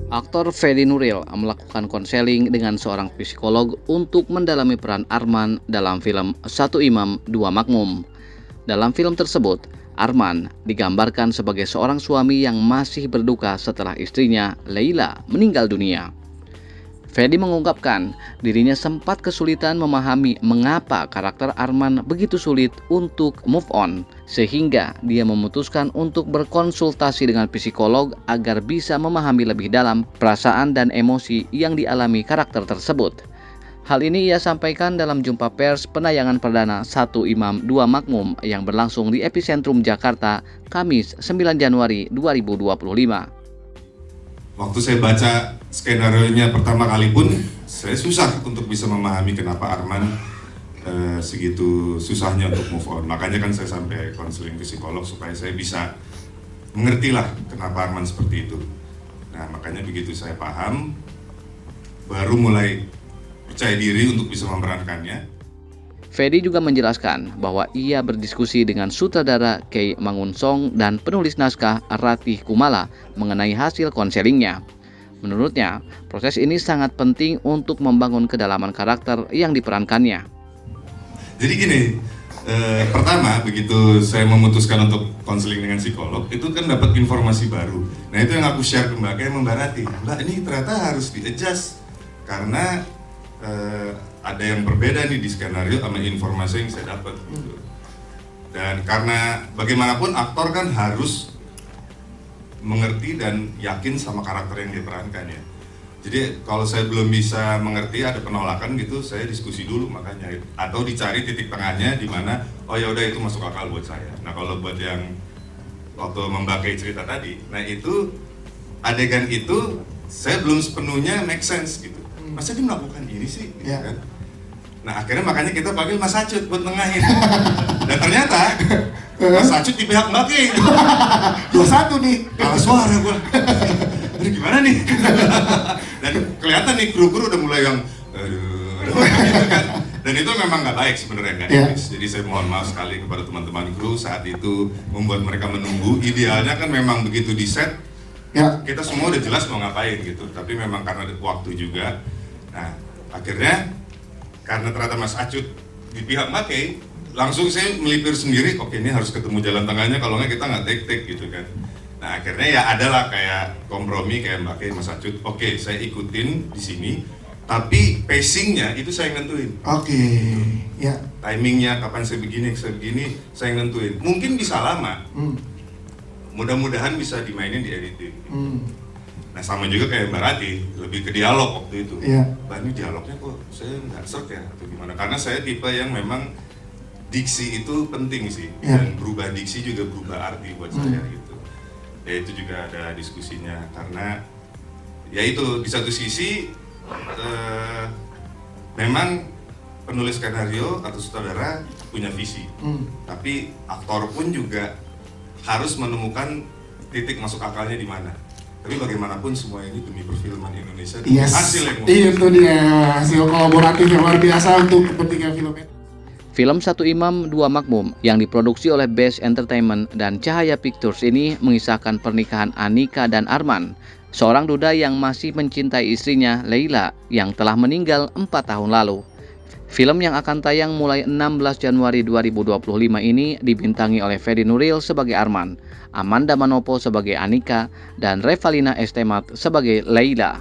Aktor Fedi Nuril melakukan konseling dengan seorang psikolog untuk mendalami peran Arman dalam film Satu Imam Dua Makmum. Dalam film tersebut, Arman digambarkan sebagai seorang suami yang masih berduka setelah istrinya, Leila, meninggal dunia. Fedi mengungkapkan dirinya sempat kesulitan memahami mengapa karakter Arman begitu sulit untuk move on, sehingga dia memutuskan untuk berkonsultasi dengan psikolog agar bisa memahami lebih dalam perasaan dan emosi yang dialami karakter tersebut. Hal ini ia sampaikan dalam jumpa pers penayangan perdana Satu Imam Dua Makmum yang berlangsung di Epicentrum Jakarta, Kamis 9 Januari 2025. Waktu saya baca skenario-nya pertama kali pun, saya susah untuk bisa memahami kenapa Arman segitu susahnya untuk move on. Makanya kan saya sampai konseling psikolog supaya saya bisa mengerti lah kenapa Arman seperti itu. Nah, makanya begitu saya paham, baru mulai percaya diri untuk bisa memerankannya. Fedi juga menjelaskan bahwa ia berdiskusi dengan sutradara Kei Mangunsong dan penulis naskah Ratih Kumala mengenai hasil konselingnya. Menurutnya, proses ini sangat penting untuk membangun kedalaman karakter yang diperankannya. Jadi gini, pertama begitu saya memutuskan untuk konseling dengan psikolog, itu kan dapat informasi baru. Nah, itu yang aku share ke Mbak Kei, Mbak Ratih. Mbak, ini ternyata harus di-adjust karena ada yang berbeda nih di skenario sama informasi yang saya dapat gitu. Dan karena bagaimanapun aktor kan harus mengerti dan yakin sama karakter yang diperankan ya. Jadi kalau saya belum bisa mengerti, ada penolakan gitu, saya diskusi dulu makanya, atau dicari titik tengahnya di mana oh ya udah itu masuk akal buat saya. Nah, kalau buat yang waktu memakai cerita tadi, nah itu adegan itu saya belum sepenuhnya make sense gitu. Masa dia melakukan ini sih gitu kan? Nah, akhirnya makanya kita panggil Mas Acut buat nengahin. Dan ternyata Mas Acut di pihak Mbak Kei. 2-1 nih. Kalah suara gua. Aduh, gimana nih? Dan kelihatan nih kru-kru udah mulai yang aduh gitu kan. Dan itu memang nggak baik sebenarnya, nggak etis. Jadi saya mohon maaf sekali kepada teman-teman kru saat itu membuat mereka menunggu. Idealnya kan memang begitu di set, kita semua udah jelas mau ngapain gitu. Tapi memang karena waktu juga. Nah, akhirnya karena ternyata Mas Acut di pihak Mbak Kei, langsung saya melipir sendiri, oke ini harus ketemu jalan tengahnya, kalau nggak kita nggak take gitu kan. Nah, akhirnya ya adalah kayak kompromi kayak Mbak Kei, Mas Acut, oke saya ikutin di sini, tapi pacingnya itu saya nentuin. Ya. Timingnya kapan saya begini, saya nentuin. Mungkin bisa lama, mudah-mudahan bisa dimainin di editing. Nah, sama juga kayak Mbak Ratih, lebih ke dialog waktu itu. Mbak, ini dialognya kok saya nggak serk ya, atau gimana? Karena saya tipe yang memang diksi itu penting sih, dan berubah diksi juga berubah arti buat saya gitu. Ya itu juga ada diskusinya, karena ya itu di satu sisi memang penulis skenario atau sutradara punya visi, tapi aktor pun juga harus menemukan titik masuk akalnya di mana. Tapi bagaimanapun semua ini demi perfilman Indonesia, demi hasil yang itu dia, hasil kolaboratif yang luar biasa untuk kepentingan film. Film Satu Imam Dua Makmum yang diproduksi oleh Best Entertainment dan Cahaya Pictures ini mengisahkan pernikahan Anika dan Arman, seorang duda yang masih mencintai istrinya, Leila, yang telah meninggal 4 tahun lalu. Film yang akan tayang mulai 16 Januari 2025 ini dibintangi oleh Fedi Nuril sebagai Arman, Amanda Manopo sebagai Anika, dan Revalina Estemat sebagai Leila.